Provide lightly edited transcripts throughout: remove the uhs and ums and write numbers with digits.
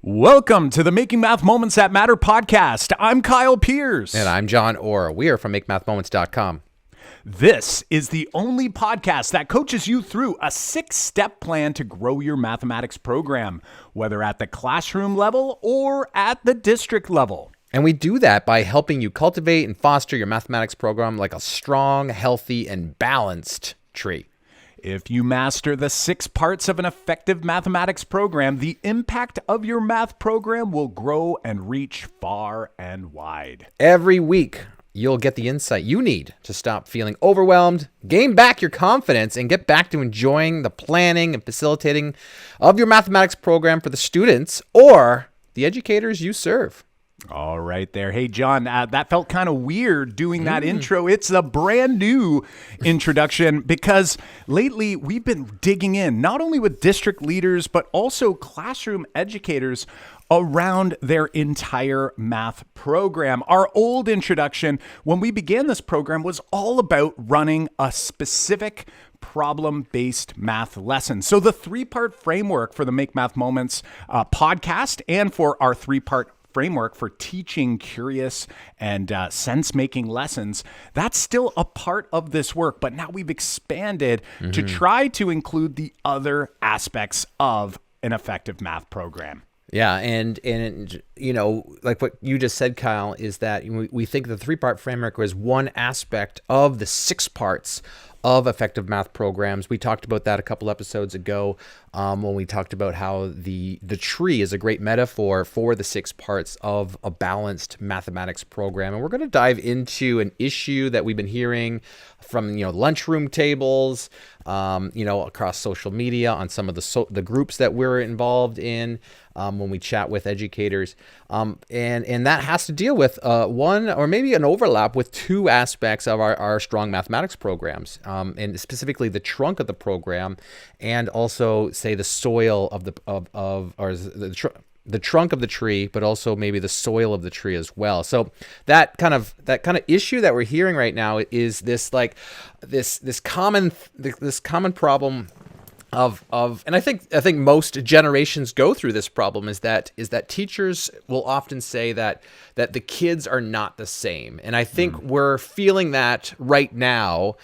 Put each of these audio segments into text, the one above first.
Welcome to the Making Math Moments That Matter podcast. I'm Kyle Pierce. And I'm Jon Orr. We are from makemathmoments.com. This is the only podcast that coaches you through a 6-step plan to grow your mathematics program, whether at the classroom level or at the district level. And we do that by helping you cultivate and foster your mathematics program like a strong, healthy, and balanced tree. If you master the 6 parts of an effective mathematics program, the impact of your math program will grow and reach far and wide. Every week, you'll get the insight you need to stop feeling overwhelmed, gain back your confidence, and get back to enjoying the planning and facilitating of your mathematics program for the students or the educators you serve. All right there. Hey, Jon, that felt kind of weird doing that intro. It's a brand new introduction because lately we've been digging in, not only with district leaders, but also classroom educators around their entire math program. Our old introduction, when we began this program, was all about running a specific problem-based math lesson. So the 3-part framework for the Make Math Moments podcast and for our 3-part framework for teaching curious and sense-making lessons, that's still a part of this work, but now we've expanded to try to include the other aspects of an effective math program. Yeah, and you know, like what you just said, Kyle, is that we think the 3-part framework was one aspect of the 6 parts of effective math programs. We talked about that a couple episodes ago when we talked about how the tree is a great metaphor for the 6 parts of a balanced mathematics program. And we're going to dive into an issue that we've been hearing from, lunchroom tables, across social media on some of the groups that we're involved in when we chat with educators. And that has to deal with one or maybe an overlap with 2 aspects of our strong mathematics programs, and specifically the trunk of the program, and also say the soil of the trunk of the tree, but also maybe the soil of the tree as well. So that kind of issue that we're hearing right now is this common problem of and I think most generations go through this problem is that teachers will often say that the kids are not the same. And I think we're feeling that right now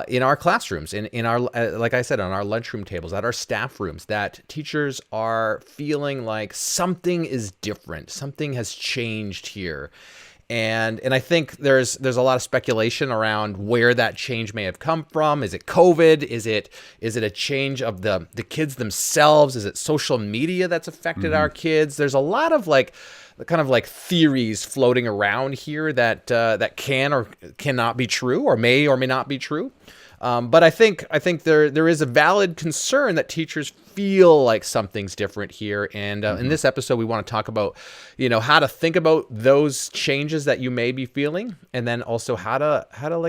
in our classrooms, in our, like I said, on our lunchroom tables, at our staff rooms, that teachers are feeling like something is different, something has changed here. And I think there's a lot of speculation around where that change may have come from. Is it COVID? Is it a change of the kids themselves? Is it social media that's affected our kids? There's a lot of theories floating around here that can or cannot be true, or may not be true. But I think there is a valid concern that teachers feel like something's different here. And in this episode, we want to talk about, how to think about those changes that you may be feeling, and then also how to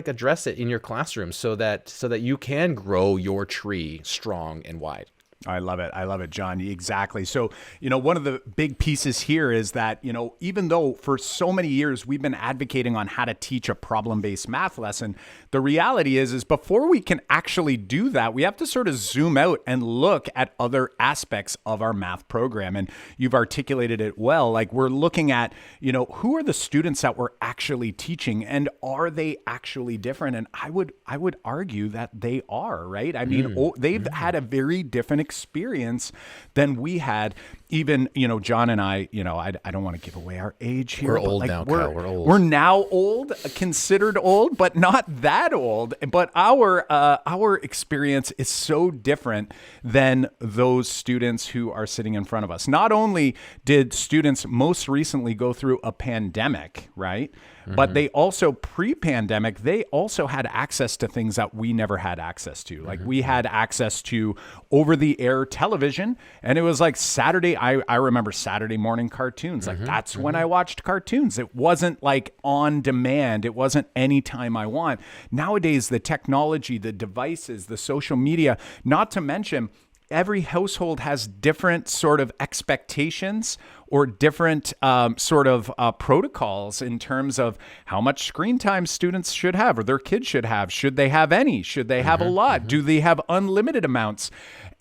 address it in your classroom so that you can grow your tree strong and wide. I love it, Jon. Exactly. So, one of the big pieces here is that, even though for so many years we've been advocating on how to teach a problem-based math lesson, the reality is before we can actually do that, we have to sort of zoom out and look at other aspects of our math program. And you've articulated it well. Like, we're looking at, who are the students that we're actually teaching, and are they actually different? And I would argue that they are, right? I mean, they've had a very different experience than we had. Even, Jon and I don't want to give away our age here. We're old now, Kyle. We're old. We're now old, considered old, but not that old. But our experience is so different than those students who are sitting in front of us. Not only did students most recently go through a pandemic, right? But they also, pre-pandemic, they also had access to things that we never had access to. Like, we had access to over-the-air television, and it was like Saturday. I remember Saturday morning cartoons. Like, that's when I watched cartoons. It wasn't like on demand. It wasn't anytime I want. Nowadays, the technology, the devices, the social media, not to mention, every household has different sort of expectations or different protocols in terms of how much screen time students should have or their kids should have. Should they have any? Should they have a lot? Do they have unlimited amounts?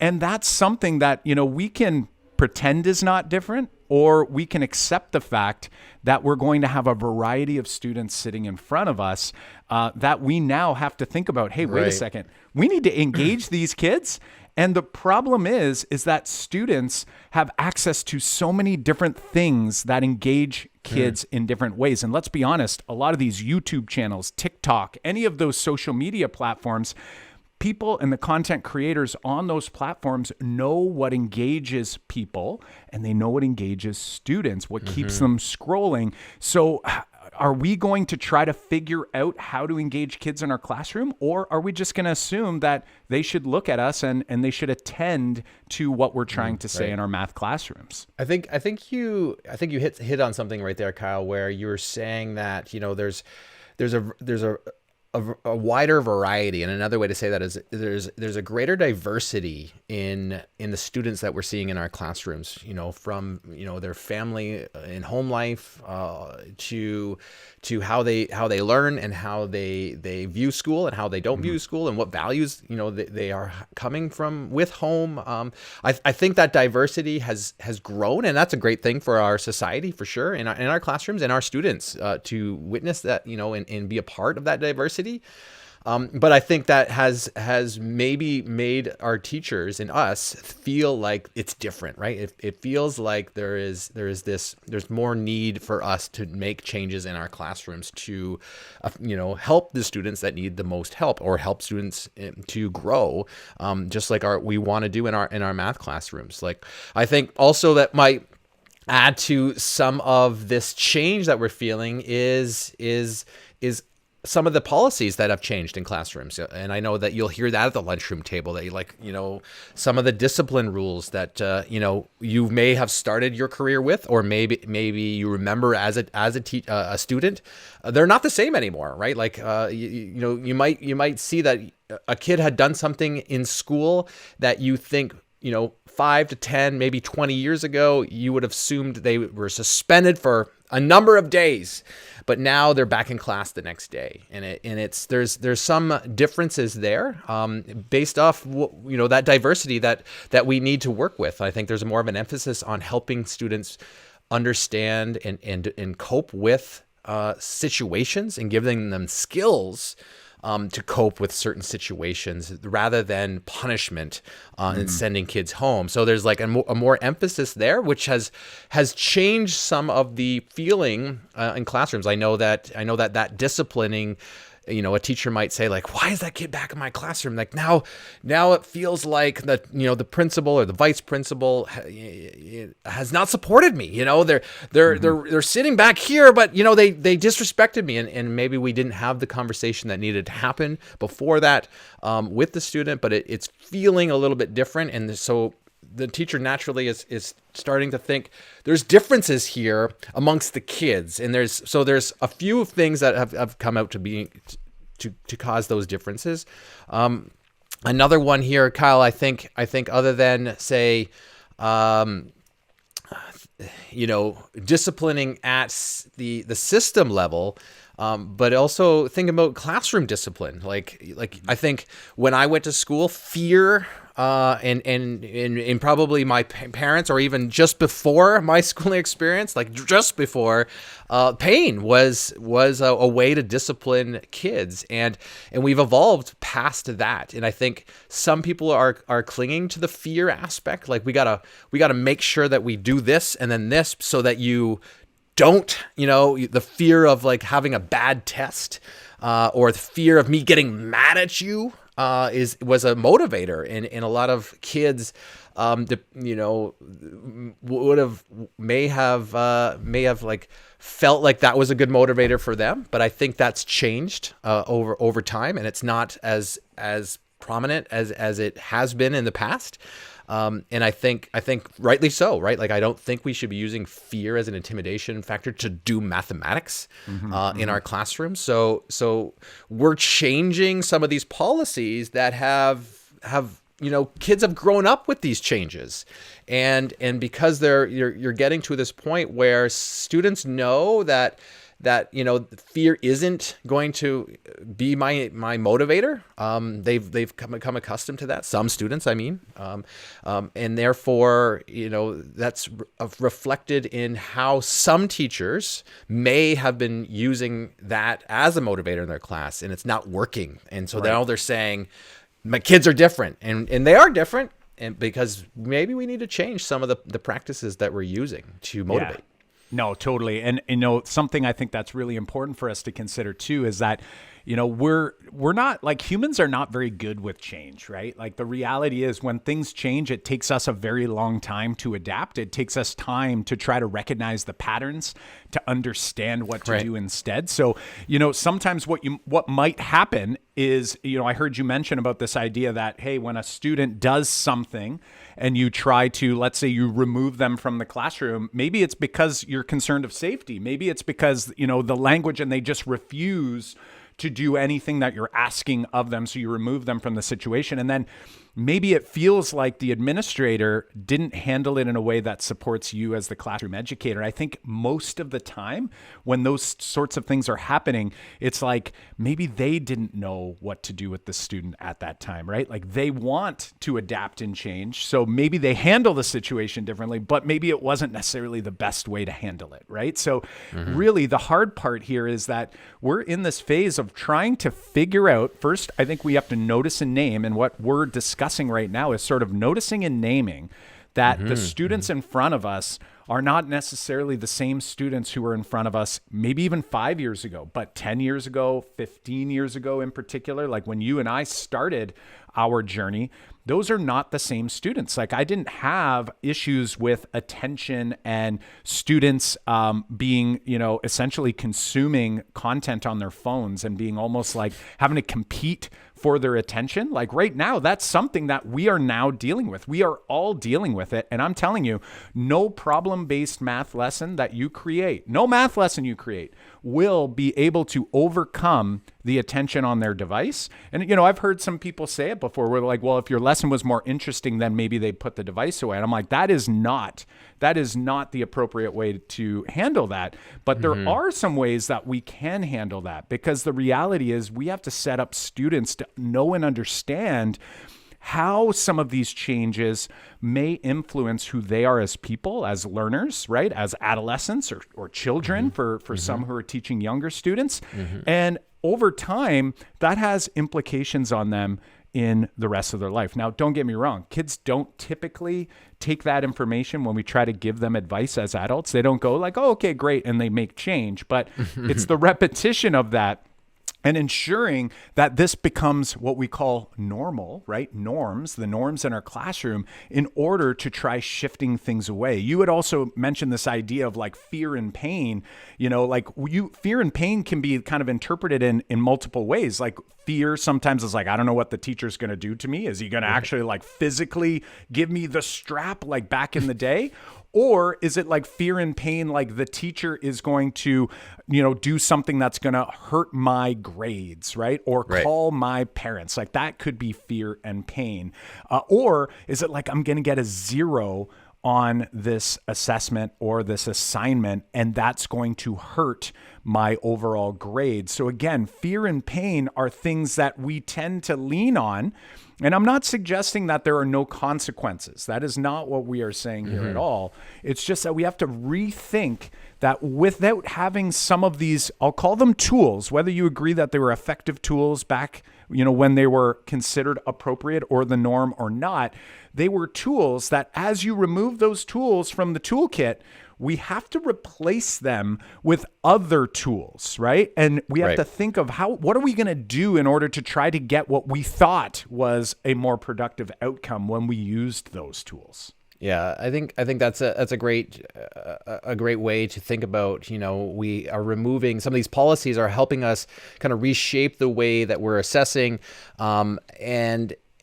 And that's something that, we can pretend is not different, or we can accept the fact that we're going to have a variety of students sitting in front of us that we now have to think about, hey, wait a second, we need to engage these kids. And the problem is that students have access to so many different things that engage kids in different ways. And let's be honest, a lot of these YouTube channels, TikTok, any of those social media platforms, people and the content creators on those platforms know what engages people, and they know what engages students, what keeps them scrolling. So are we going to try to figure out how to engage kids in our classroom, or are we just going to assume that they should look at us and they should attend to what we're trying to say in our math classrooms? I think you hit on something right there, Kyle, where you were saying that, you know, there's a wider variety, and another way to say that is there's a greater diversity in the students that we're seeing in our classrooms, you know, from, you know, their family and home life to how they learn and how they view school and how they don't view school and what values, you know, they are coming from with home. I think that diversity has grown, and that's a great thing for our society for sure, in our classrooms and our students to witness that, you know, and be a part of that diversity. But I think that has maybe made our teachers and us feel like it's different, right? It feels like there's more need for us to make changes in our classrooms to, you know, help the students that need the most help, or help students to grow, just like we want to do in our math classrooms. Like, I think also that might add to some of this change that we're feeling is some of the policies that have changed in classrooms. And I know that you'll hear that at the lunchroom table, that you, like, you know, some of the discipline rules that, you know, you may have started your career with, or maybe you remember as a student, they're not the same anymore, right? Like, you know, you might see that a kid had done something in school that you think, you know, 5 to 10, maybe 20 years ago, you would have assumed they were suspended for a number of days, but now they're back in class the next day. And there's some differences there, based off, you know, that diversity that we need to work with. I think there's more of an emphasis on helping students understand and cope with situations, and giving them skills to cope with certain situations, rather than punishment and sending kids home. So there's like a more emphasis there, which has changed some of the feeling in classrooms. I know that disciplining, you know, a teacher might say, like, why is that kid back in my classroom? Like, now it feels like that, you know, the principal or the vice principal has not supported me. You know, they're sitting back here, but, you know, they disrespected me, and maybe we didn't have the conversation that needed to happen before that with the student, but it's feeling a little bit different. And so the teacher naturally is starting to think there's differences here amongst the kids, and there's a few things that have come out to cause those differences. Another one here, Kyle, I think other than, say, you know, disciplining at the system level, but also think about classroom discipline. Like I think when I went to school, fear, and probably my parents, or even just before my schooling experience, like just before, pain was a way to discipline kids, and we've evolved past that. And I think some people are clinging to the fear aspect. Like, we gotta make sure that we do this and then this, so that you don't, you know, the fear of like having a bad test, or the fear of me getting mad at you, was a motivator, and a lot of kids, you know, may have like felt like that was a good motivator for them. But I think that's changed over time, and it's not as prominent as it has been in the past. And I think rightly so, right? Like, I don't think we should be using fear as an intimidation factor to do mathematics in our classrooms. So we're changing some of these policies that have you know, kids have grown up with these changes, and because you're getting to this point where students know that that, fear isn't going to be my motivator. They've become accustomed to that. Some students, I mean, and therefore, that's reflected in how some teachers may have been using that as a motivator in their class, and it's not working. And so now they're saying, my kids are different, and they are different, and because maybe we need to change some of the practices that we're using to motivate. Yeah. No, totally. And, something I think that's really important for us to consider too is that, we're not, like, humans are not very good with change, right? Like, the reality is when things change, it takes us a very long time to adapt. It takes us time to try to recognize the patterns, to understand what to do instead. So, sometimes what might happen is, I heard you mention about this idea that, hey, when a student does something and you try to, let's say you remove them from the classroom, maybe it's because you're concerned of safety. Maybe it's because, the language, and they just refuse to do anything that you're asking of them. So you remove them from the situation. And then maybe it feels like the administrator didn't handle it in a way that supports you as the classroom educator. I think most of the time when those sorts of things are happening, it's like maybe they didn't know what to do with the student at that time, right? Like, they want to adapt and change. So maybe they handle the situation differently, but maybe it wasn't necessarily the best way to handle it, right? So really the hard part here is that we're in this phase of trying to figure out, first, I think we have to notice and name, and what we're discussing right now is sort of noticing and naming that the students in front of us are not necessarily the same students who were in front of us maybe even 5 years ago, but 10 years ago, 15 years ago in particular. Like, when you and I started our journey, those are not the same students. Like, I didn't have issues with attention and students being, essentially consuming content on their phones and being almost like having to compete for their attention. Like, right now, that's something that we are now dealing with. We are all dealing with it. And I'm telling you, no problem-based math lesson that you create, no math lesson you create will be able to overcome the attention on their device. And, I've heard some people say it before, where they're like, well, if your lesson was more interesting, then maybe they put the device away. And I'm like, that is not the appropriate way to handle that. But there are some ways that we can handle that, because the reality is we have to set up students to know and understand how some of these changes may influence who they are as people, as learners, right? As adolescents or children for some who are teaching younger students. And over time, that has implications on them in the rest of their life. Now, don't get me wrong. Kids don't typically take that information when we try to give them advice as adults. They don't go like, oh, okay, great, and they make change. But it's the repetition of that and ensuring that this becomes what we call normal, right? Norms, the norms in our classroom, in order to try shifting things away. You had also mentioned this idea of like fear and pain. Fear and pain can be kind of interpreted in multiple ways. Like, fear sometimes is like, I don't know what the teacher's going to do to me. Is he going to actually like physically give me the strap like back in the day? Or is it like fear and pain, like the teacher is going to, do something that's going to hurt my grades, right? Or call my parents. Like, that could be fear and pain. Or is it like I'm going to get a 0 on this assessment or this assignment, and that's going to hurt my overall grade? So again, fear and pain are things that we tend to lean on. And I'm not suggesting that there are no consequences. That is not what we are saying here at all. It's just that we have to rethink that without having some of these, I'll call them tools, whether you agree that they were effective tools back, when they were considered appropriate or the norm or not, they were tools that as you remove those tools from the toolkit, we have to replace them with other tools, right? And we have to think of what are we going to do in order to try to get what we thought was a more productive outcome when we used those tools. Yeah, I think that's a great way to think about. We are removing some of these policies are helping us kind of reshape the way that we're assessing,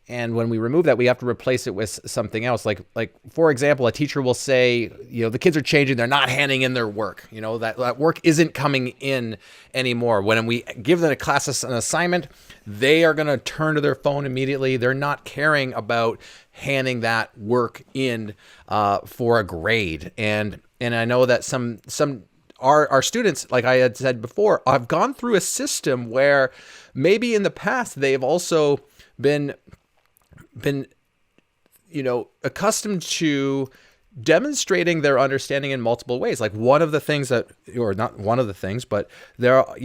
and when we remove that, we have to replace it with something else. Like for example, a teacher will say, the kids are changing. They're not handing in their work. That work isn't coming in anymore. When we give them a class an assignment, they are going to turn to their phone immediately. They're not caring about handing that work in for a grade. And I know that some our students, like I had said before, have gone through a system where maybe in the past they've also been accustomed to demonstrating their understanding in multiple ways. Like one of the things that, or not one of the things, but there are,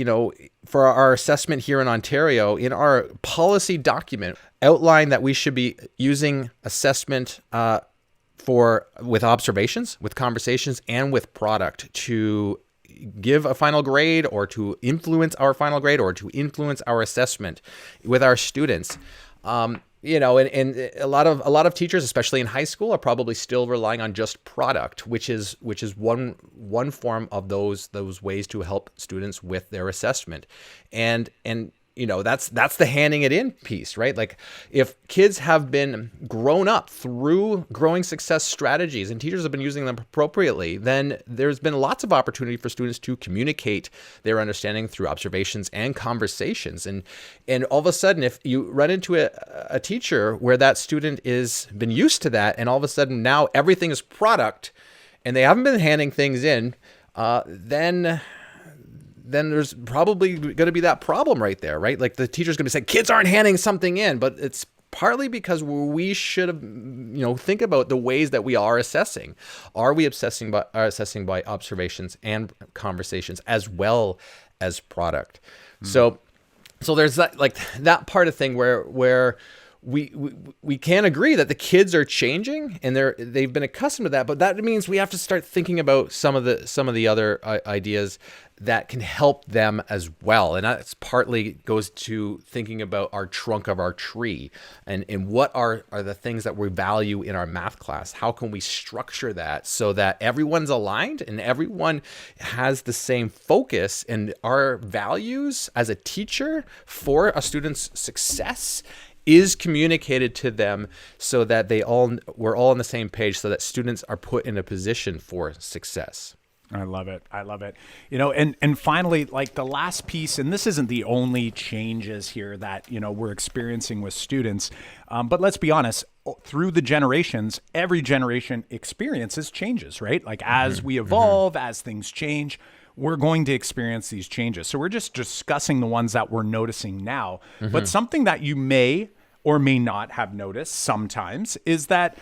for our assessment here in Ontario, in our policy document, outline that we should be using assessment with observations, with conversations, and with product to give a final grade, or to influence our final grade, or to influence our assessment with our students. And a lot of teachers, especially in high school, are probably still relying on just product, which is one form of those ways to help students with their assessment. And that's the handing it in piece, right? Like if kids have been grown up through growing success strategies and teachers have been using them appropriately, then there's been lots of opportunity for students to communicate their understanding through observations and conversations. And all of a sudden, if you run into a teacher where that student is been used to that, and all of a sudden now everything is product and they haven't been handing things in, then there's probably going to be that problem right there, right? Like the teacher's going to be saying, kids aren't handing something in, but it's partly because we should have, think about the ways that we are assessing. Are we assessing by observations and conversations as well as product? So there's that part of thing where we can agree that the kids are changing and they've been accustomed to that, but that means we have to start thinking about some of the other ideas that can help them as well. And that's partly goes to thinking about our trunk of our tree and what are the things that we value in our math class. How can we structure that so that everyone's aligned and everyone has the same focus, and our values as a teacher for a student's success is communicated to them so that we're all on the same page, so that students are put in a position for success. I love it. And finally, like the last piece, and this isn't the only changes here that, we're experiencing with students. But let's be honest, through the generations, every generation experiences changes, right? Like as we evolve, as things change, we're going to experience these changes. So we're just discussing the ones that we're noticing now. But something that you may or may not have noticed sometimes is that,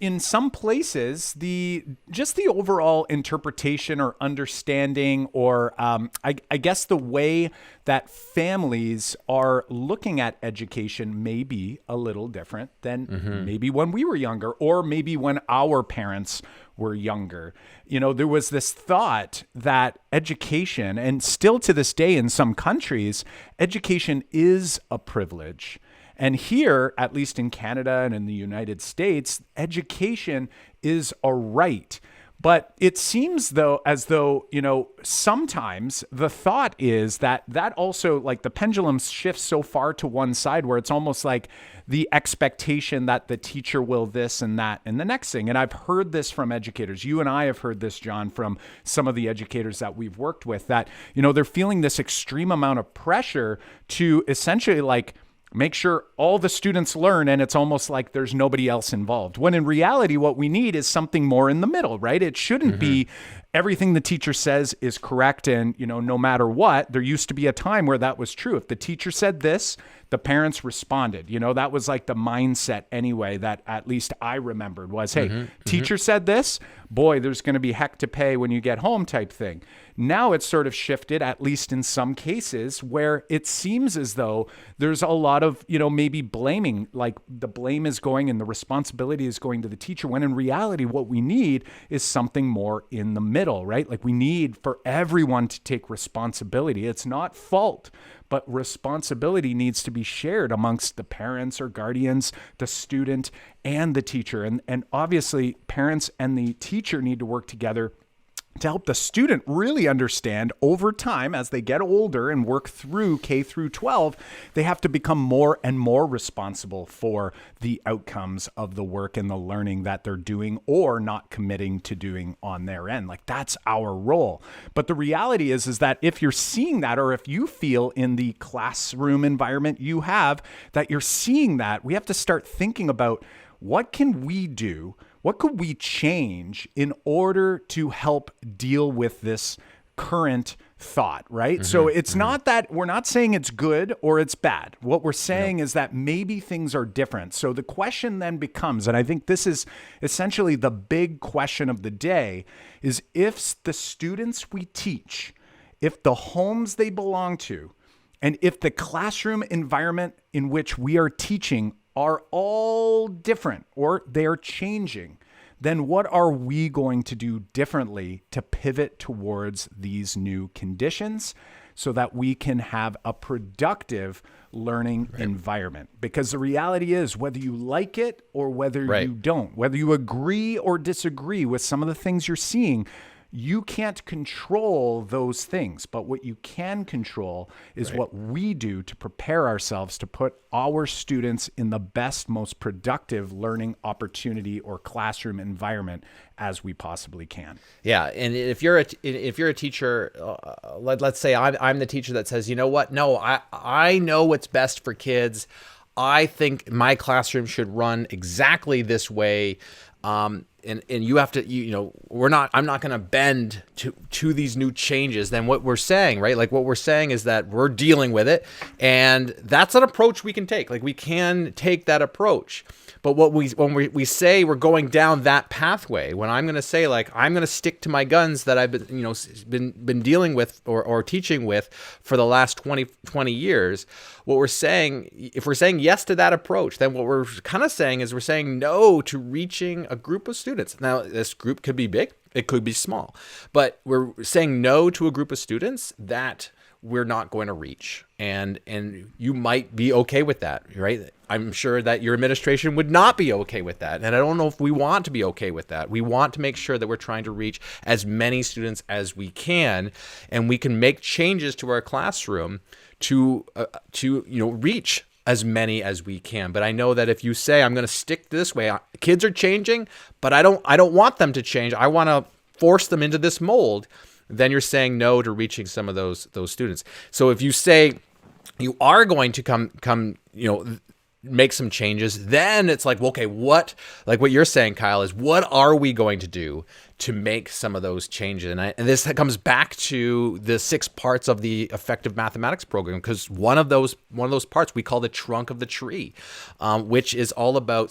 in some places, the overall interpretation or understanding, or I guess the way that families are looking at education may be a little different than maybe when we were younger, or maybe when our parents were younger. There was this thought that education, and still to this day in some countries, education is a privilege. And here, at least in Canada and in the United States, education is a right. But it seems as though, sometimes the thought is that also, like, the pendulum shifts so far to one side where it's almost like the expectation that the teacher will this and that and the next thing. And I've heard this from educators. You and I have heard this, John, from some of the educators that we've worked with, that, they're feeling this extreme amount of pressure to essentially make sure all the students learn, and it's almost like there's nobody else involved. When in reality, what we need is something more in the middle, right? It shouldn't be everything the teacher says is correct, and no matter what. There used to be a time where that was true. If the teacher said this, the parents responded. That was like the mindset anyway, that at least I remembered was, hey, teacher said this, boy, there's going to be heck to pay when you get home type thing. Now it's sort of shifted, at least in some cases, where it seems as though there's a lot of, maybe blaming, like the blame is going and the responsibility is going to the teacher, when in reality, what we need is something more in the middle, right? Like we need for everyone to take responsibility. It's not fault, but responsibility needs to be shared amongst the parents or guardians, the student, and the teacher. And obviously, parents and the teacher need to work together to help the student really understand over time, as they get older and work through K through 12, they have to become more and more responsible for the outcomes of the work and the learning that they're doing or not committing to doing on their end. Like that's our role. But the reality is that if you're seeing that, or if you feel in the classroom environment you have that you're seeing that, we have to start thinking about what can we do? what could we change in order to help deal with this current thought, right? So it's not that we're not saying it's good or it's bad. What we're saying is that maybe things are different. So the question then becomes, and I think this is essentially the big question of the day, is if the students we teach, if the homes they belong to, and if the classroom environment in which we are teaching are all different or they're changing, then what are we going to do differently to pivot towards these new conditions so that we can have a productive learning environment? Because the reality is, whether you like it or whether you don't, whether you agree or disagree with some of the things you're seeing, you can't control those things, but what you can control is what we do to prepare ourselves to put our students in the best, most productive learning opportunity or classroom environment as we possibly can. Yeah, and if you're a teacher, let's say I'm the teacher that says, you know what? No, I know what's best for kids. I think my classroom should run exactly this way. And you have to, I'm not going to bend to these new changes. Then what we're saying, right? Like what we're saying is that we're dealing with it, and that's an approach we can take. Like we can take that approach. But when we say we're going down that pathway, when I'm going to say like I'm going to stick to my guns that I've been dealing with or teaching with for the last 20 years, what we're saying, if we're saying yes to that approach, then what we're kind of saying is we're saying no to reaching a group of students. Now, this group could be big, it could be small, but we're saying no to a group of students that we're not going to reach. And you might be okay with that, right? I'm sure that your administration would not be okay with that. And I don't know if we want to be okay with that. We want to make sure that we're trying to reach as many students as we can, and we can make changes to our classroom to reach as many as we can. But I know that if you say I'm going to stick this way, kids are changing, but I don't want them to change. I want to force them into this mold. Then you're saying no to reaching some of those students. So if you say you are going to come make some changes, then it's like, okay, what you're saying, Kyle, is what are we going to do to make some of those changes? And this comes back to the 6 parts of the effective mathematics program, because one of those parts we call the trunk of the tree, which is all about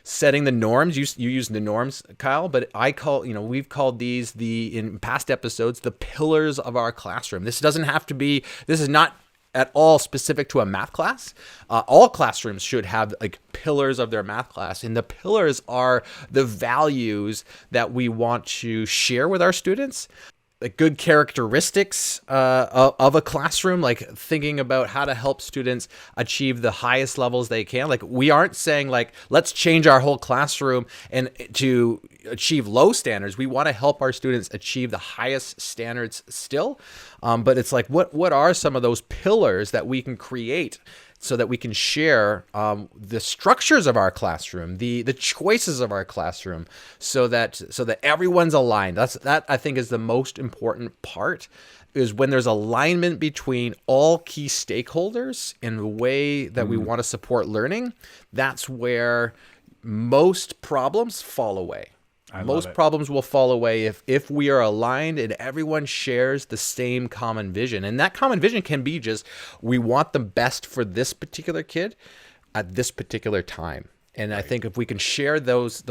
setting the norms. You use the norms, Kyle, but we've called these in past episodes the pillars of our classroom. This is not at all specific to a math class. All classrooms should have like pillars of their math class, and the pillars are the values that we want to share with our students. Like good characteristics of a classroom, like thinking about how to help students achieve the highest levels they can. Like we aren't saying like, let's change our whole classroom and to achieve low standards. We want to help our students achieve the highest standards still. But it's like, what are some of those pillars that we can create so that we can share the structures of our classroom, the choices of our classroom, so that everyone's aligned. That I think is the most important part, is when there's alignment between all key stakeholders in the way that we want to support learning. That's where most problems fall away. Most problems will fall away if we are aligned and everyone shares the same common vision. And that common vision can be just, we want the best for this particular kid at this particular time. And I think if we can share those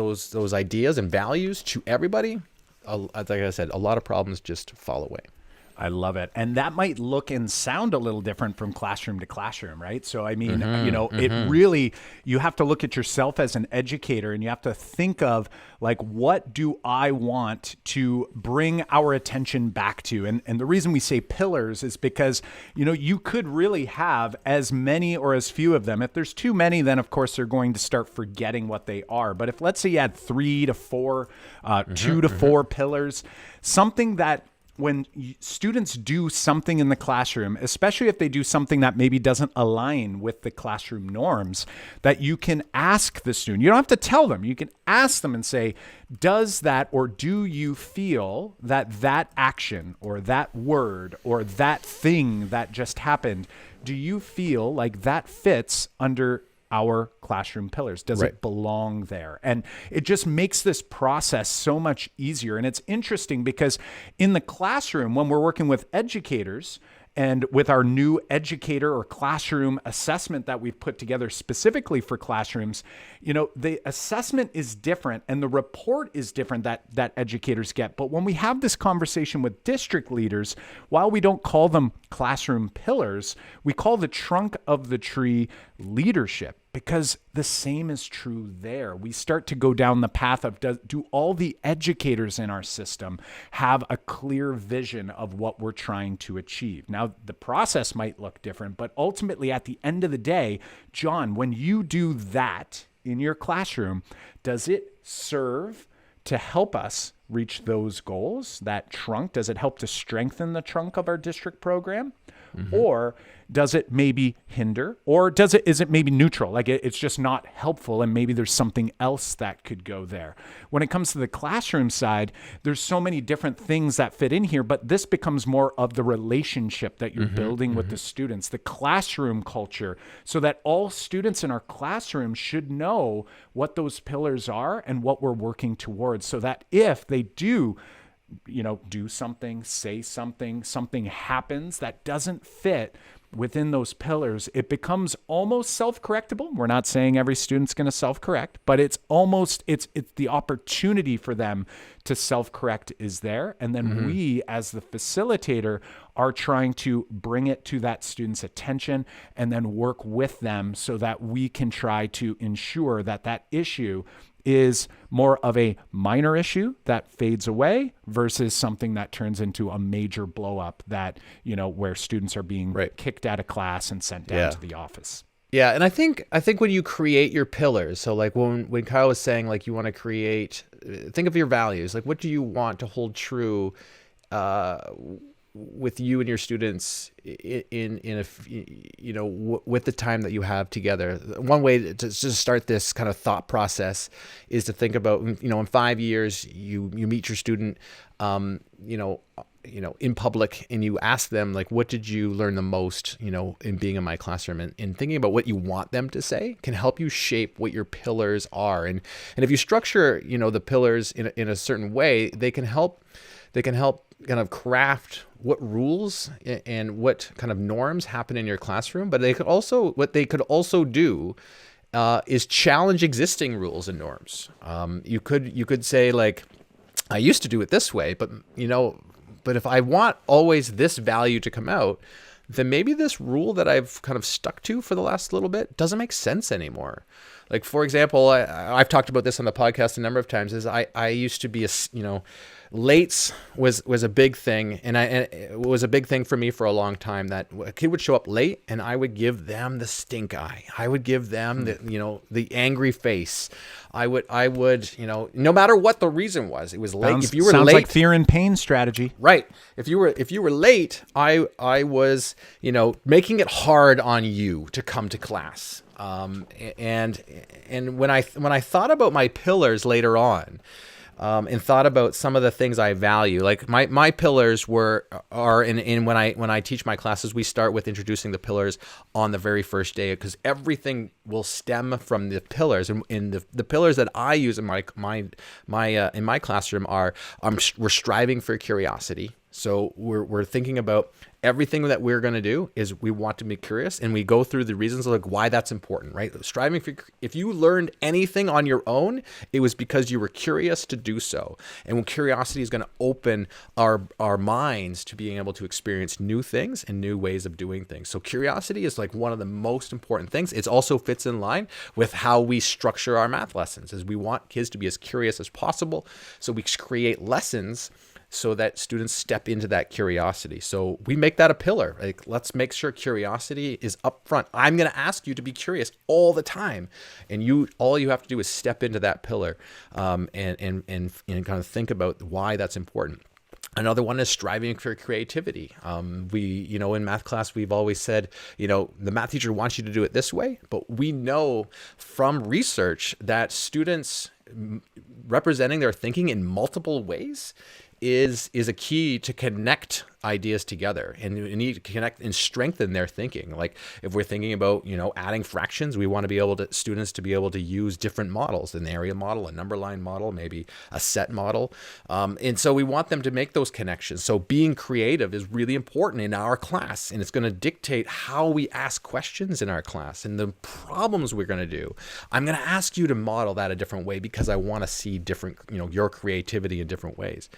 ideas and values to everybody, like I said, a lot of problems just fall away. I love it. And that might look and sound a little different from classroom to classroom, right? So, I mean, it really, you have to look at yourself as an educator, and you have to think of like, what do I want to bring our attention back to? And the reason we say pillars is because, you could really have as many or as few of them. If there's too many, then of course they're going to start forgetting what they are. But if, let's say you had 3 to 4, 2 to 4 pillars, something that when students do something in the classroom, especially if they do something that maybe doesn't align with the classroom norms, that you can ask the student. You don't have to tell them. You can ask them and say, does that, or do you feel that action or that word or that thing that just happened, do you feel like that fits under our classroom pillars? Does Right. it belong there? And it just makes this process so much easier. And it's interesting because in the classroom, when we're working with educators, and with our new educator or classroom assessment that we've put together specifically for classrooms, the assessment is different and the report is different that educators get. But when we have this conversation with district leaders, while we don't call them classroom pillars, we call the trunk of the tree leadership, because the same is true there. We start to go down the path of, do all the educators in our system have a clear vision of what we're trying to achieve? Now, the process might look different, but ultimately at the end of the day, Jon, when you do that in your classroom, does it serve to help us reach those goals, that trunk? Does it help to strengthen the trunk of our district program? Or does it maybe hinder? Or is it maybe neutral? Like it's just not helpful and maybe there's something else that could go there. When it comes to the classroom side, there's so many different things that fit in here, but this becomes more of the relationship that you're building with the students, the classroom culture, so that all students in our classroom should know what those pillars are and what we're working towards, so that if they do something, say something happens that doesn't fit within those pillars, it becomes almost self-correctable. We're not saying every student's going to self-correct, but it's the opportunity for them to self-correct is there. And then we, as the facilitator, are trying to bring it to that student's attention and then work with them so that we can try to ensure that issue is more of a minor issue that fades away versus something that turns into a major blow up that, where students are being kicked out of class and sent down to the office. Yeah. And I think when you create your pillars, so like when Kyle was saying, like, you want to think of your values, like what do you want to hold true, with you and your students in with the time that you have together. One way to just start this kind of thought process is to think about, in 5 years, you meet your student, in public, and you ask them, like, what did you learn the most, in being in my classroom? And thinking about what you want them to say can help you shape what your pillars are. And if you structure, the pillars in a certain way, they can help kind of craft what rules and what kind of norms happen in your classroom. But what they could also do is challenge existing rules and norms. You could say, like, I used to do it this way, but if I want always this value to come out, then maybe this rule that I've kind of stuck to for the last little bit doesn't make sense anymore. Like, for example, I've talked about this on the podcast a number of times, is I used to be lates was a big thing, and it was a big thing for me for a long time, that a kid would show up late and I would give them the stink eye. I would give them the angry face. I would no matter what the reason was, it was late. If you were sounds late, like fear and pain strategy. Right. If you were late, I was, making it hard on you to come to class. And when I thought about my pillars later on, and thought about some of the things I value, like my pillars are when I teach my classes, we start with introducing the pillars on the very first day, because everything will stem from the pillars. And the pillars that I use in my classroom are, we're striving for curiosity. So we're thinking about everything that we're going to do is we want to be curious, and we go through the reasons, like, why that's important, right? Striving for, if you learned anything on your own, it was because you were curious to do so. And when curiosity is going to open our minds to being able to experience new things and new ways of doing things. So curiosity is like one of the most important things. It also fits in line with how we structure our math lessons, is we want kids to be as curious as possible. So we create lessons so that students step into that curiosity. So we make that a pillar. Like, let's make sure curiosity is up front. I'm going to ask you to be curious all the time, and all you have to do is step into that pillar, and kind of think about why that's important. Another one is striving for creativity. In math class, we've always said, the math teacher wants you to do it this way, but we know from research that students representing their thinking in multiple ways is a key to connect ideas together, and we need to connect and strengthen their thinking. Like if we're thinking about, adding fractions, we want to be able to, students to be able to use different models, an area model, a number line model, maybe a set model. And so we want them to make those connections. So being creative is really important in our class, and it's going to dictate how we ask questions in our class and the problems we're going to do. I'm going to ask you to model that a different way because I want to see different, your creativity in different ways.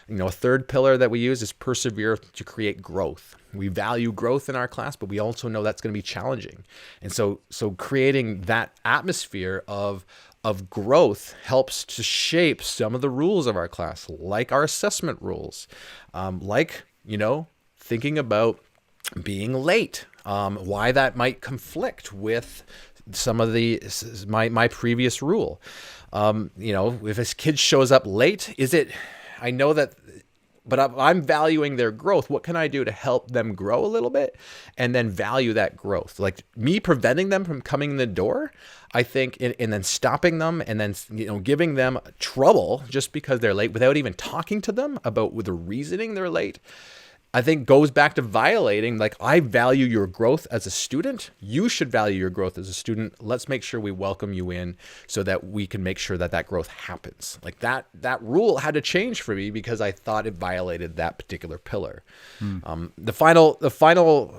A third pillar that we use is persevere to create growth. We value growth in our class, but we also know that's going to be challenging. And so creating that atmosphere of growth helps to shape some of the rules of our class, like our assessment rules, thinking about being late, why that might conflict with some of my previous rule. If a kid shows up late, I know that, but I'm valuing their growth. What can I do to help them grow a little bit and then value that growth? Like me preventing them from coming in the door, I think, and then stopping them and then, giving them trouble just because they're late without even talking to them about the reasoning they're late, I think goes back to violating, like, I value your growth as a student. You should value your growth as a student. Let's make sure we welcome you in so that we can make sure that growth happens. Like that rule had to change for me because I thought it violated that particular pillar. The final,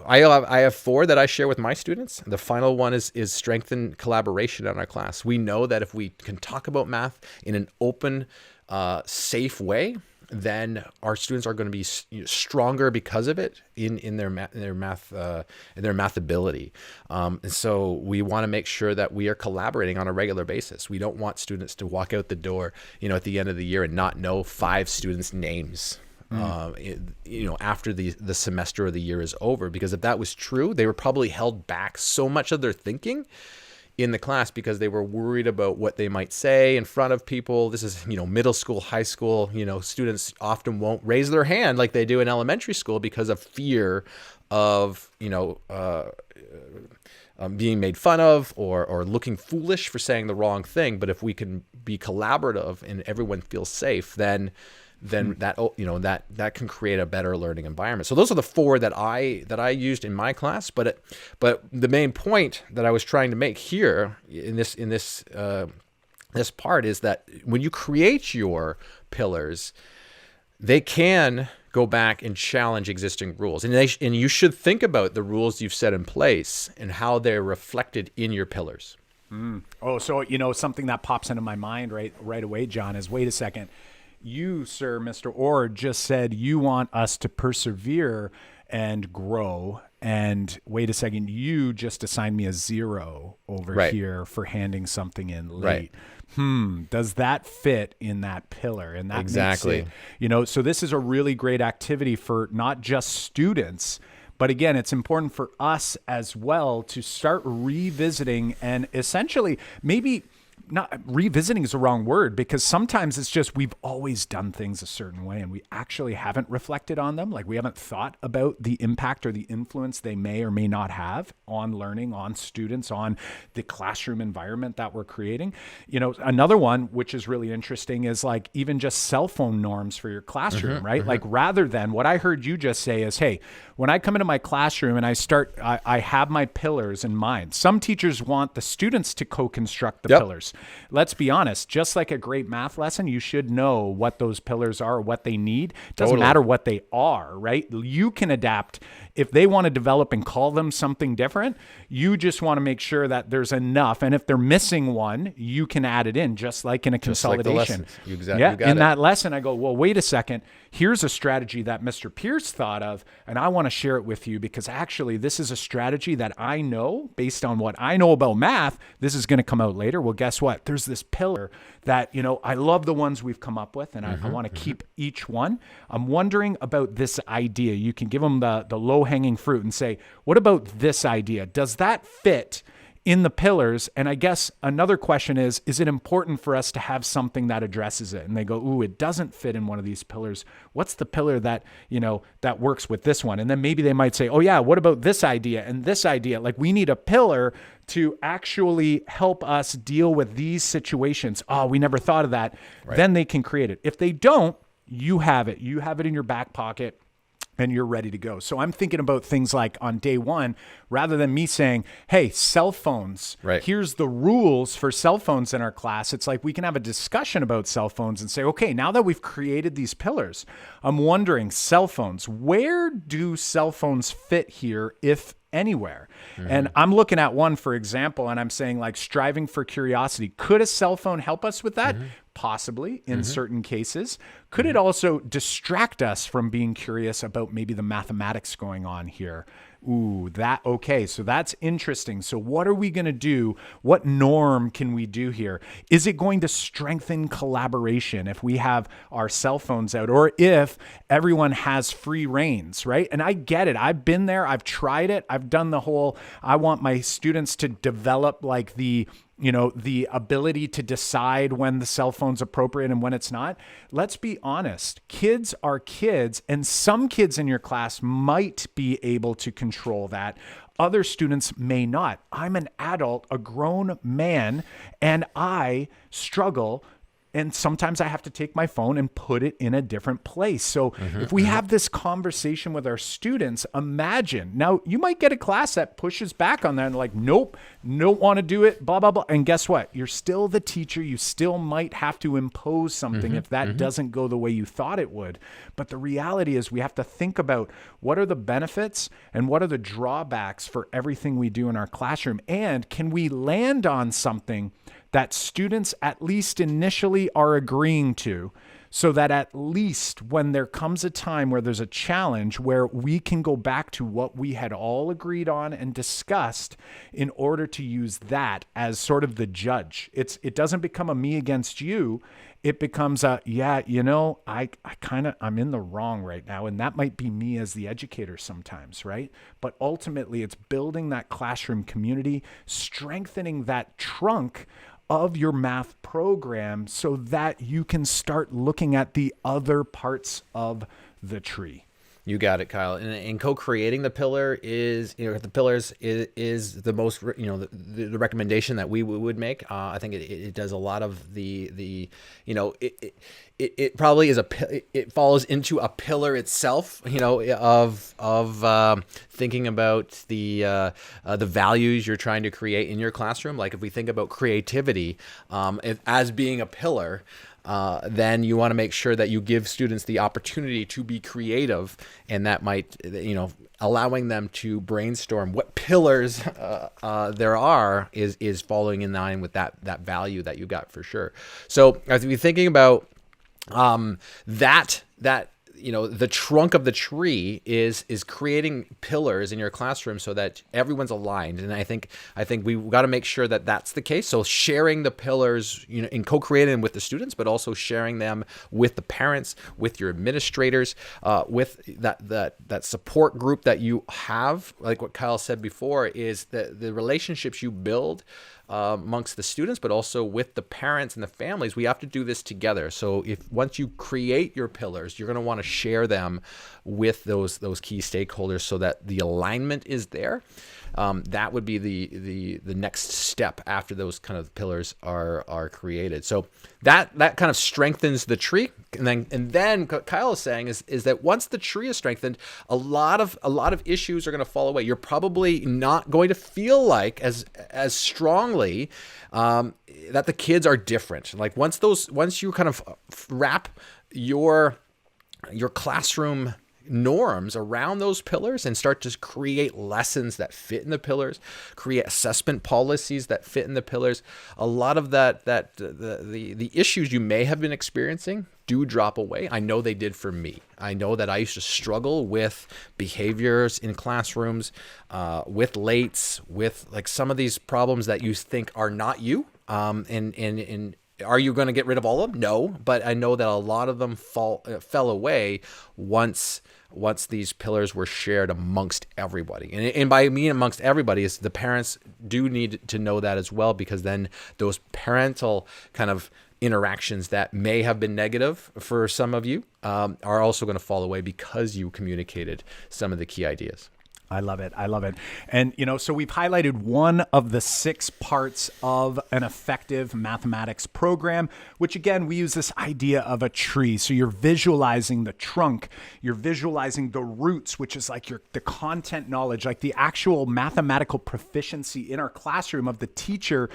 I have 4 that I share with my students. The final one is strengthen collaboration in our class. We know that if we can talk about math in an open, safe way, then our students are going to be stronger because of it in their math ability. And so we want to make sure that we are collaborating on a regular basis. We don't want students to walk out the door, at the end of the year and not know 5 students' names. After the semester or the year is over, because if that was true, they were probably held back so much of their thinking in the class because they were worried about what they might say in front of people. This is, middle school, high school, students often won't raise their hand like they do in elementary school because of fear of, being made fun of or looking foolish for saying the wrong thing. But if we can be collaborative and everyone feels safe, then that can create a better learning environment. So those are the 4 that I used in my class. But the main point that I was trying to make here in this part is that when you create your pillars, they can go back and challenge existing rules, and you should think about the rules you've set in place and how they're reflected in your pillars. Oh, so something that pops into my mind right away, John, is wait a second. You, sir, Mr. Orr, just said you want us to persevere and grow. And wait a second, you just assigned me a 0 over here for handing something in late. Does that fit in that pillar? And that exactly. Makes it, so this is a really great activity for not just students, but again, it's important for us as well to start revisiting and essentially maybe not revisiting is the wrong word, because sometimes it's just we've always done things a certain way and we actually haven't reflected on them. Like we haven't thought about the impact or the influence they may or may not have on learning, on students, on the classroom environment that we're creating. Another one, which is really interesting, is like even just cell phone norms for your classroom, right? Like rather than what I heard you just say is, hey, when I come into my classroom and I have my pillars in mind. Some teachers want the students to co-construct the pillars. Let's be honest, just like a great math lesson, you should know what those pillars are, what they need. It doesn't matter what they are, right? You can adapt. If they want to develop and call them something different, you just want to make sure that there's enough. And if they're missing one, you can add it in, just like in a consolidation. In that lesson, I go, well, wait a second. Here's a strategy that Mr. Pierce thought of, and I want to share it with you because actually this is a strategy that I know based on what I know about math. This is going to come out later. Well, guess what? There's this pillar that, I love the ones we've come up with, and I want to keep each one. I'm wondering about this idea. You can give them the low-hanging fruit and say, what about this idea? Does that fit in the pillars? And I guess another question is it important for us to have something that addresses it? And they go, ooh, it doesn't fit in one of these pillars. What's the pillar that, that works with this one? And then maybe they might say, oh yeah, what about this idea and this idea? Like we need a pillar to actually help us deal with these situations. Oh, we never thought of that. Right. Then they can create it. If they don't, you have it. You have it in your back pocket. and you're ready to go. So I'm thinking about things like on day one, rather than me saying, hey, cell phones, Right. here's the rules for cell phones in our class. It's like we can have a discussion about cell phones and say, okay, now that we've created these pillars, I'm wondering, cell phones, where do cell phones fit here, if anywhere? And I'm looking at one, for example, and I'm saying, like, striving for curiosity. Could a cell phone help us with that? Possibly in certain cases. Could it also distract us from being curious about maybe the mathematics going on here? Ooh, okay. So that's interesting. So what are we going to do? What norm can we do here? Is it going to strengthen collaboration if we have our cell phones out, or if everyone has free reins, right? And I get it. I've been there. I've tried it. I've done the whole, I want my students to develop like the ability to decide when the cell phone's appropriate and when it's not. Let's be honest. Kids are kids, and some kids in your class might be able to control that. Other students may not. I'm an adult, a grown man, and I struggle. And sometimes I have to take my phone and put it in a different place. So if we have this conversation with our students, imagine. Now, you might get a class that pushes back on that and like, nope, don't want to do it, blah, blah, blah. And guess what? You're still the teacher. You still might have to impose something if that doesn't go the way you thought it would. But the reality is we have to think about what are the benefits and what are the drawbacks for everything we do in our classroom. And can we land on something that students, at least initially, are agreeing to, so that at least when there comes a time where there's a challenge, where we can go back to what we had all agreed on and discussed in order to use that as sort of the judge. It doesn't become a me against you. It becomes a, I'm in the wrong right now. And that might be me as the educator sometimes, right? But ultimately, it's building that classroom community, strengthening that trunk of your math program so that you can start looking at the other parts of the tree. You got it, Kyle. And co-creating the pillar is, the pillars is the most, the recommendation that we would make. I think it does a lot of it probably is it falls into a pillar itself, of thinking about the values you're trying to create in your classroom. Like if we think about creativity as being a pillar, then you want to make sure that you give students the opportunity to be creative, and that might, allowing them to brainstorm what pillars there are is following in line with that value that you got for sure. So as we thinking about the trunk of the tree is creating pillars in your classroom so that everyone's aligned. And I think we've got to make sure that that's the case. So sharing the pillars, in co-creating them with the students, but also sharing them with the parents, with your administrators, with that support group that you have. Like what Kyle said before, is the relationships you build amongst the students, but also with the parents and the families. We have to do this together. So once you create your pillars, you're going to want to share them with those key stakeholders so that the alignment is there. That would be the next step after those kind of pillars are created. So that kind of strengthens the tree. And then what Kyle is saying is that once the tree is strengthened, a lot of issues are going to fall away. You're probably not going to feel like as strongly that the kids are different. Like once you kind of wrap your classroom norms around those pillars and start to create lessons that fit in the pillars, create assessment policies that fit in the pillars, a lot of the issues you may have been experiencing do drop away. I know they did for me. I know that I used to struggle with behaviors in classrooms, with lates, with like some of these problems that you think are not you. And are you going to get rid of all of them? No, but I know that a lot of them fell away once these pillars were shared amongst everybody. And by me amongst everybody is the parents do need to know that as well, because then those parental kind of interactions that may have been negative for some of you are also going to fall away because you communicated some of the key ideas. I love it. I love it. And, so we've highlighted one of the 6 parts of an effective mathematics program, which again, we use this idea of a tree. So you're visualizing the trunk, you're visualizing the roots, which is like the content knowledge, like the actual mathematical proficiency in our classroom of the teacher,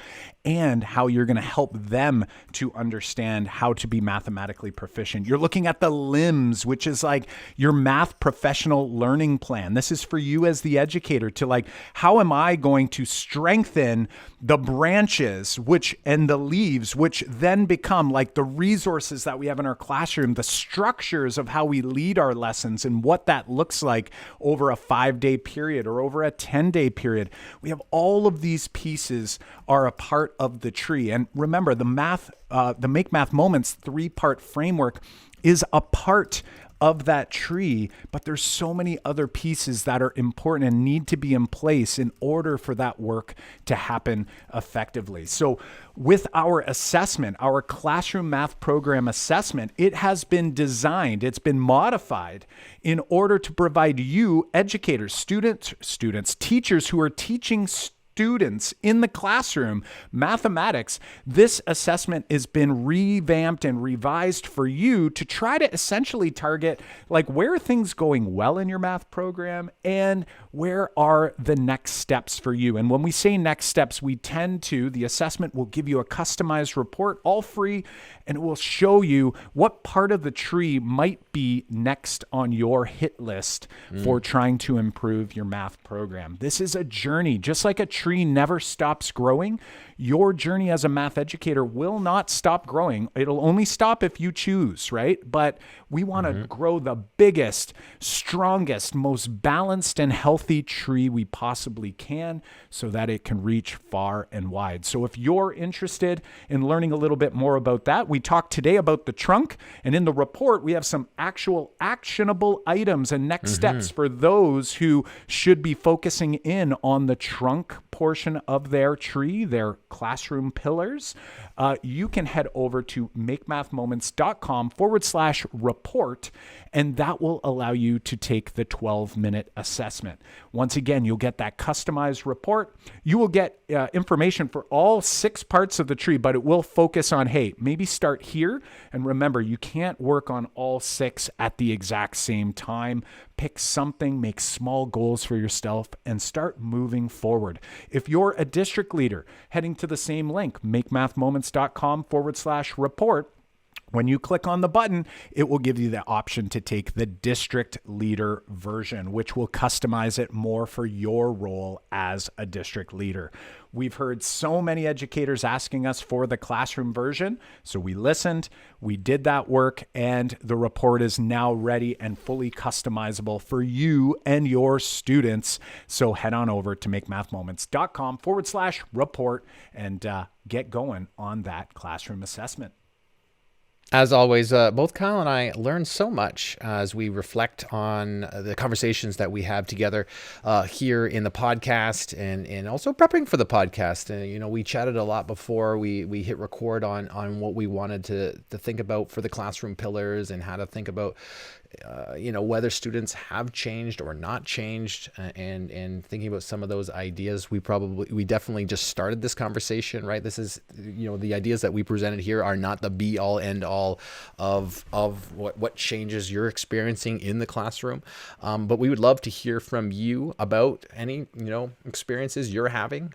and how you're going to help them to understand how to be mathematically proficient. You're looking at the limbs, which is like your math professional learning plan. This is for you as the educator to like, how am I going to strengthen the branches and the leaves, which then become like the resources that we have in our classroom, the structures of how we lead our lessons and what that looks like over a 5-day period or over a 10-day period. We have all of these pieces are a part of the tree. And remember, the Make Math Moments 3-part framework is a part of that tree, but there's so many other pieces that are important and need to be in place in order for that work to happen effectively. So with our assessment, our classroom math program assessment, it has been designed, it's been modified in order to provide you educators, students, teachers who are teaching students in the classroom mathematics. This assessment has been revamped and revised for you to try to essentially target like where are things going well in your math program and where are the next steps for you. And when we say next steps, the assessment will give you a customized report, all free, and it will show you what part of the tree might be next on your hit list for trying to improve your math program. This is a journey, just like a tree never stops growing. Your journey as a math educator will not stop growing. It'll only stop if you choose, right? But we want to grow the biggest, strongest, most balanced and healthy tree we possibly can so that it can reach far and wide. So if you're interested in learning a little bit more about that, we talked today about the trunk, and in the report, we have some actual actionable items and next steps for those who should be focusing in on the trunk portion of their tree, their classroom pillars. You can head over to makemathmoments.com/report, and that will allow you to take the 12-minute assessment. Once again, you'll get that customized report. You will get information for all 6 parts of the tree, but it will focus on, hey, maybe start here. And remember, you can't work on all 6 at the exact same time. Pick something, make small goals for yourself, and start moving forward. If you're a district leader, heading to the same link, makemathmoments.com/report, when you click on the button, it will give you the option to take the district leader version, which will customize it more for your role as a district leader. We've heard so many educators asking us for the classroom version. So we listened, we did that work, and the report is now ready and fully customizable for you and your students. So head on over to makemathmoments.com/report and get going on that classroom assessment. As always, both Kyle and I learn so much as we reflect on the conversations that we have together here in the podcast and also prepping for the podcast. We chatted a lot before we hit record on what we wanted to think about for the classroom pillars and how to think about whether students have changed or not changed, and thinking about some of those ideas. We definitely just started this conversation, right? This is, the ideas that we presented here are not the be all end all of what changes you're experiencing in the classroom. But we would love to hear from you about any, experiences you're having.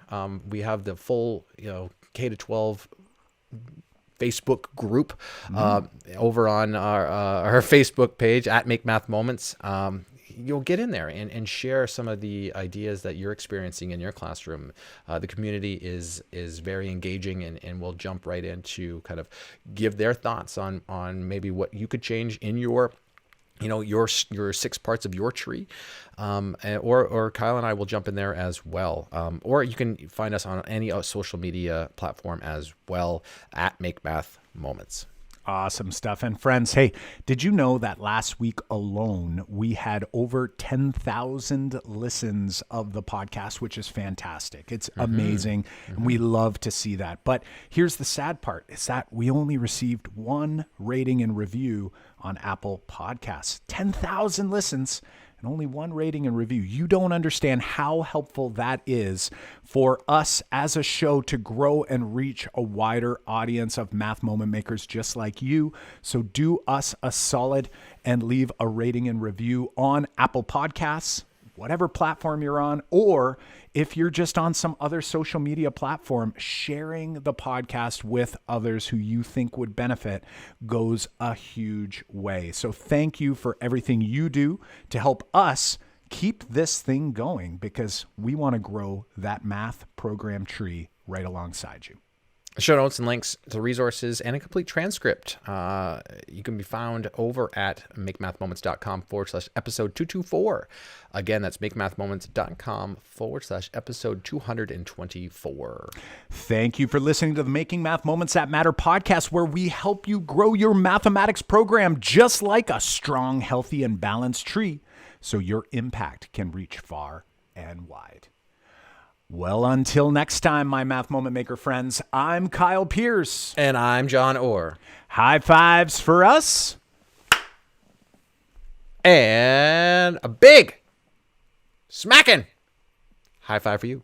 We have the full, K-12 Facebook group over on our Facebook page at Make Math Moments. You'll get in there and share some of the ideas that you're experiencing in your classroom. The community is very engaging, and we'll jump right into kind of give their thoughts on maybe what you could change in your 6 parts of your tree, or Kyle and I will jump in there as well. Or you can find us on any social media platform as well at Make Math Moments. Awesome stuff. And friends, hey, did you know that last week alone, we had over 10,000 listens of the podcast, which is fantastic. It's amazing. And we love to see that. But here's the sad part, is that we only received 1 rating and review on Apple Podcasts. 10,000 listens. and only one rating and review. You don't understand how helpful that is for us as a show to grow and reach a wider audience of math moment makers just like you. So do us a solid and leave a rating and review on Apple Podcasts, whatever platform you're on, or if you're just on some other social media platform, sharing the podcast with others who you think would benefit goes a huge way. So thank you for everything you do to help us keep this thing going, because we want to grow that math program tree right alongside you. Show notes and links to resources and a complete transcript. You can be found over at makemathmoments.com/episode 224. Again, that's makemathmoments.com/episode 224. Thank you for listening to the Making Math Moments That Matter podcast, where we help you grow your mathematics program just like a strong, healthy, and balanced tree, so your impact can reach far and wide. Well, until next time, my Math Moment Maker friends, I'm Kyle Pierce. And I'm Jon Orr. High fives for us. And a big smacking high five for you.